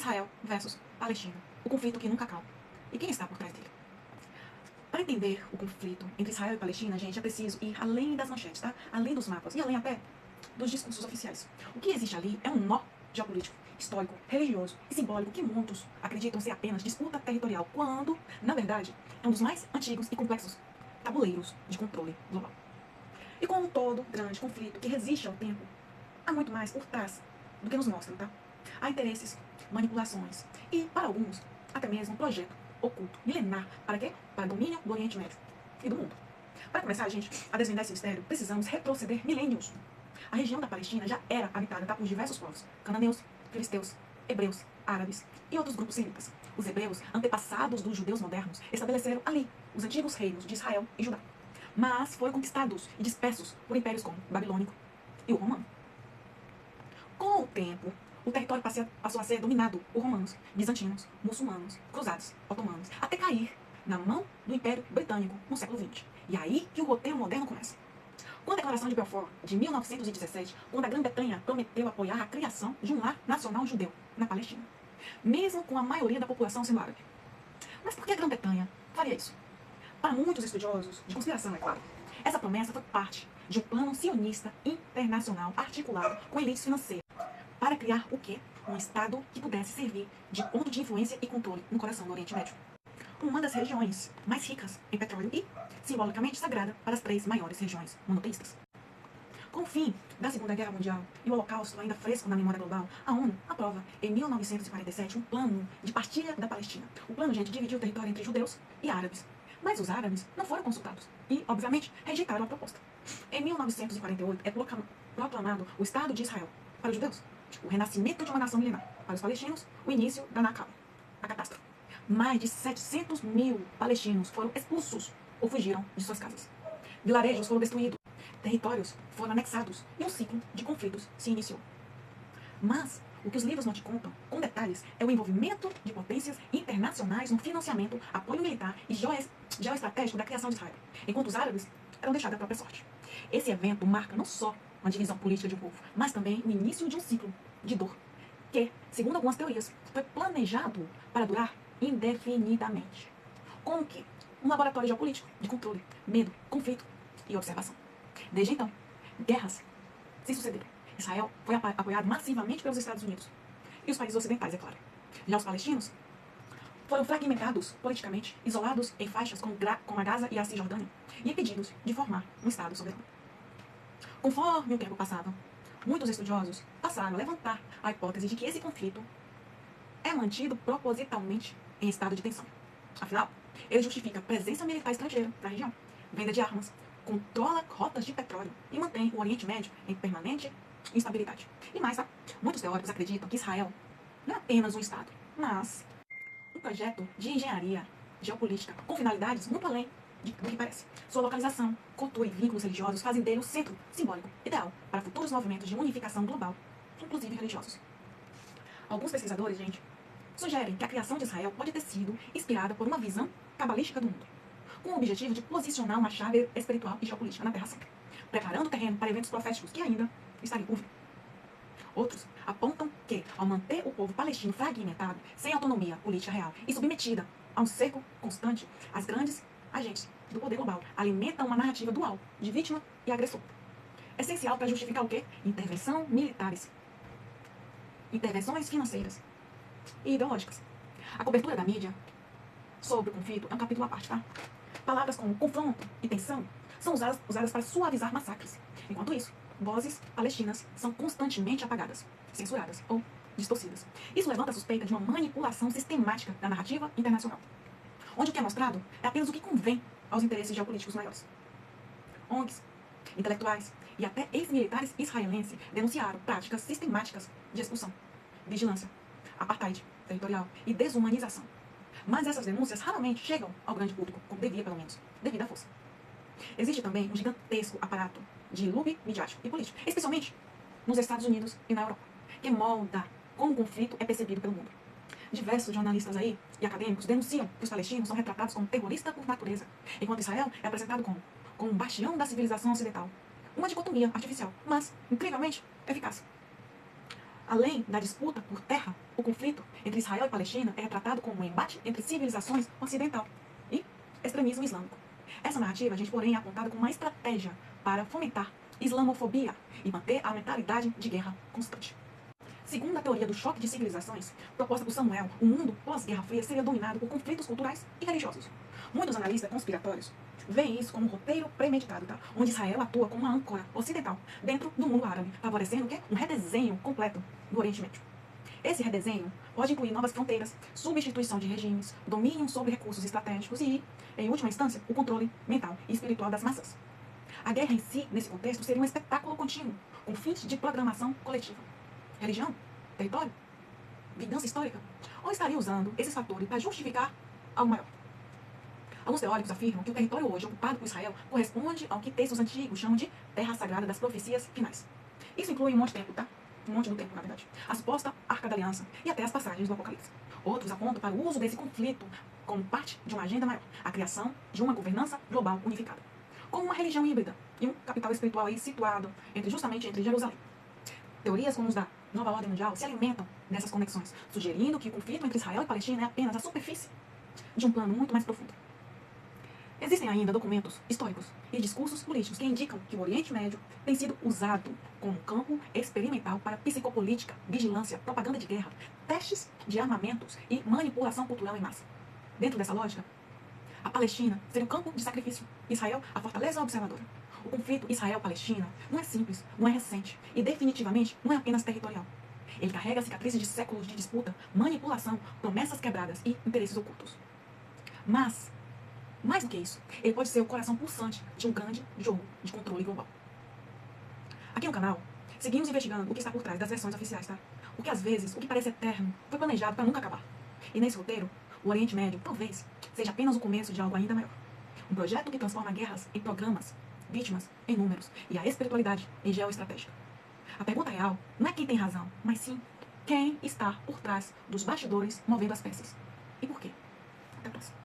Israel versus Palestina, o conflito que nunca acaba. E quem está por trás dele? Para entender o conflito entre Israel e Palestina, gente, é preciso ir além das manchetes, tá? Além dos mapas e além até dos discursos oficiais. O que existe ali é um nó geopolítico, histórico, religioso e simbólico que muitos acreditam ser apenas disputa territorial, quando, na verdade, é um dos mais antigos e complexos tabuleiros de controle global. E como todo grande conflito que resiste ao tempo, há muito mais por trás do que nos mostram, tá? Há interesses, manipulações e, para alguns, até mesmo um projeto oculto, milenar, para quê? Para domínio do Oriente Médio e do mundo. Para começar, gente, a desvendar esse mistério, precisamos retroceder milênios. A região da Palestina já era habitada, tá, por diversos povos, cananeus, filisteus, hebreus, árabes e outros grupos semitas. Os hebreus, antepassados dos judeus modernos, estabeleceram ali os antigos reinos de Israel e Judá, mas foram conquistados e dispersos por impérios como o babilônico e o romano. Com o tempo, o território passou a ser dominado por romanos, bizantinos, muçulmanos, cruzados, otomanos, até cair na mão do Império Britânico no século XX. E aí que o roteiro moderno começa. Com a Declaração de Balfour, de 1917, quando a Grã-Bretanha prometeu apoiar a criação de um lar nacional judeu na Palestina, mesmo com a maioria da população sendo árabe. Mas por que a Grã-Bretanha faria isso? Para muitos estudiosos de conspiração, é claro, essa promessa foi parte de um plano sionista internacional articulado com elites financeiras para criar o quê? Um Estado que pudesse servir de ponto de influência e controle no coração do Oriente Médio. Uma das regiões mais ricas em petróleo e, simbolicamente, sagrada para as 3 maiores regiões monoteístas. Com o fim da Segunda Guerra Mundial e o Holocausto ainda fresco na memória global, a ONU aprova, em 1947, um plano de partilha da Palestina. O plano, gente, dividiu o território entre judeus e árabes. Mas os árabes não foram consultados e, obviamente, rejeitaram a proposta. Em 1948, é proclamado o Estado de Israel para os judeus, o renascimento de uma nação milenar. Para os palestinos, o início da Nakaba, a catástrofe. Mais de 700 mil palestinos foram expulsos ou fugiram de suas casas. Vilarejos foram destruídos, territórios foram anexados e um ciclo de conflitos se iniciou. Mas o que os livros não te contam, com detalhes, é o envolvimento de potências internacionais no financiamento, apoio militar e geoestratégico da criação de Israel, enquanto os árabes eram deixados à própria sorte. Esse evento marca não só uma divisão política de um povo, mas também o início de um ciclo de dor, que, segundo algumas teorias, foi planejado para durar indefinidamente. Como que? Um laboratório geopolítico de controle, medo, conflito e observação. Desde então, guerras se sucederam. Israel foi apoiado massivamente pelos Estados Unidos e os países ocidentais, é claro. Já os palestinos foram fragmentados politicamente, isolados em faixas como a Gaza e a Cisjordânia e impedidos de formar um Estado soberano. Conforme o tempo passava, muitos estudiosos passaram a levantar a hipótese de que esse conflito é mantido propositalmente em estado de tensão. Afinal, ele justifica presença militar estrangeira na região, venda de armas, controla rotas de petróleo e mantém o Oriente Médio em permanente instabilidade. E mais, tá? Muitos teóricos acreditam que Israel não é apenas um Estado, mas um projeto de engenharia geopolítica com finalidades muito além do que parece. Sua localização, cultura e vínculos religiosos fazem dele o centro simbólico ideal para futuros movimentos de unificação global, inclusive religiosos. Alguns pesquisadores, gente, sugerem que a criação de Israel pode ter sido inspirada por uma visão cabalística do mundo, com o objetivo de posicionar uma chave espiritual e geopolítica na Terra Santa, preparando o terreno para eventos proféticos que ainda estariam por vir. Outros apontam que, ao manter o povo palestino fragmentado, sem autonomia política real e submetida a um cerco constante, as grandes agentes do poder global alimentam uma narrativa dual de vítima e agressor, essencial para justificar o quê? Intervenções financeiras e ideológicas. A cobertura da mídia sobre o conflito é um capítulo à parte, tá? Palavras como confronto e tensão são usadas para suavizar massacres. Enquanto isso, vozes palestinas são constantemente apagadas, censuradas ou distorcidas. Isso levanta a suspeita de uma manipulação sistemática da narrativa internacional, onde o que é mostrado é apenas o que convém aos interesses geopolíticos maiores. ONGs, intelectuais e até ex-militares israelenses denunciaram práticas sistemáticas de expulsão, vigilância, apartheid territorial e desumanização. Mas essas denúncias raramente chegam ao grande público, como devia, pelo menos, devido à força. Existe também um gigantesco aparato de lobby midiático e político, especialmente nos Estados Unidos e na Europa, que molda como o conflito é percebido pelo mundo. Diversos jornalistas aí e acadêmicos denunciam que os palestinos são retratados como terroristas por natureza, enquanto Israel é apresentado como um bastião da civilização ocidental. Uma dicotomia artificial, mas incrivelmente eficaz. Além da disputa por terra, o conflito entre entre Israel e Palestina é retratado como um embate entre civilizações ocidental e extremismo islâmico. Essa narrativa, a gente, porém, é apontada como uma estratégia para fomentar islamofobia e manter a mentalidade de guerra constante. Segundo a teoria do choque de civilizações, proposta por Samuel, o mundo pós-Guerra Fria seria dominado por conflitos culturais e religiosos. Muitos analistas conspiratórios veem isso como um roteiro premeditado, tá? Onde Israel atua como uma âncora ocidental dentro do mundo árabe, favorecendo o quê? Um redesenho completo do Oriente Médio. Esse redesenho pode incluir novas fronteiras, substituição de regimes, domínio sobre recursos estratégicos e, em última instância, o controle mental e espiritual das massas. A guerra em si, nesse contexto, seria um espetáculo contínuo, com fins de programação coletiva. Religião? Território? Vingança histórica? Ou estaria usando esses fatores para justificar algo maior? Alguns teóricos afirmam que o território hoje ocupado por Israel corresponde ao que textos antigos chamam de Terra Sagrada das Profecias Finais. Isso inclui um monte de tempo, tá? Um monte do tempo, na verdade. A suposta Arca da Aliança e até as passagens do Apocalipse. Outros apontam para o uso desse conflito como parte de uma agenda maior, a criação de uma governança global unificada, como uma religião híbrida e um capital espiritual aí situado justamente entre Jerusalém. Teorias como os da Nova Ordem Mundial se alimentam dessas conexões, sugerindo que o conflito entre Israel e Palestina é apenas a superfície de um plano muito mais profundo. Existem ainda documentos históricos e discursos políticos que indicam que o Oriente Médio tem sido usado como campo experimental para psicopolítica, vigilância, propaganda de guerra, testes de armamentos e manipulação cultural em massa. Dentro dessa lógica, a Palestina seria o campo de sacrifício, Israel a fortaleza observadora. O conflito Israel-Palestina não é simples, não é recente e definitivamente não é apenas territorial. Ele carrega cicatrizes de séculos de disputa, manipulação, promessas quebradas e interesses ocultos. Mas, mais do que isso, ele pode ser o coração pulsante de um grande jogo de controle global. Aqui no canal, seguimos investigando o que está por trás das versões oficiais, tá? Porque às vezes, o que parece eterno foi planejado para nunca acabar. E nesse roteiro, o Oriente Médio talvez seja apenas o começo de algo ainda maior. Um projeto que transforma guerras em programas, vítimas em números e a espiritualidade em geoestratégia. A pergunta real não é quem tem razão, mas sim quem está por trás dos bastidores movendo as peças. E por quê? Até a próxima.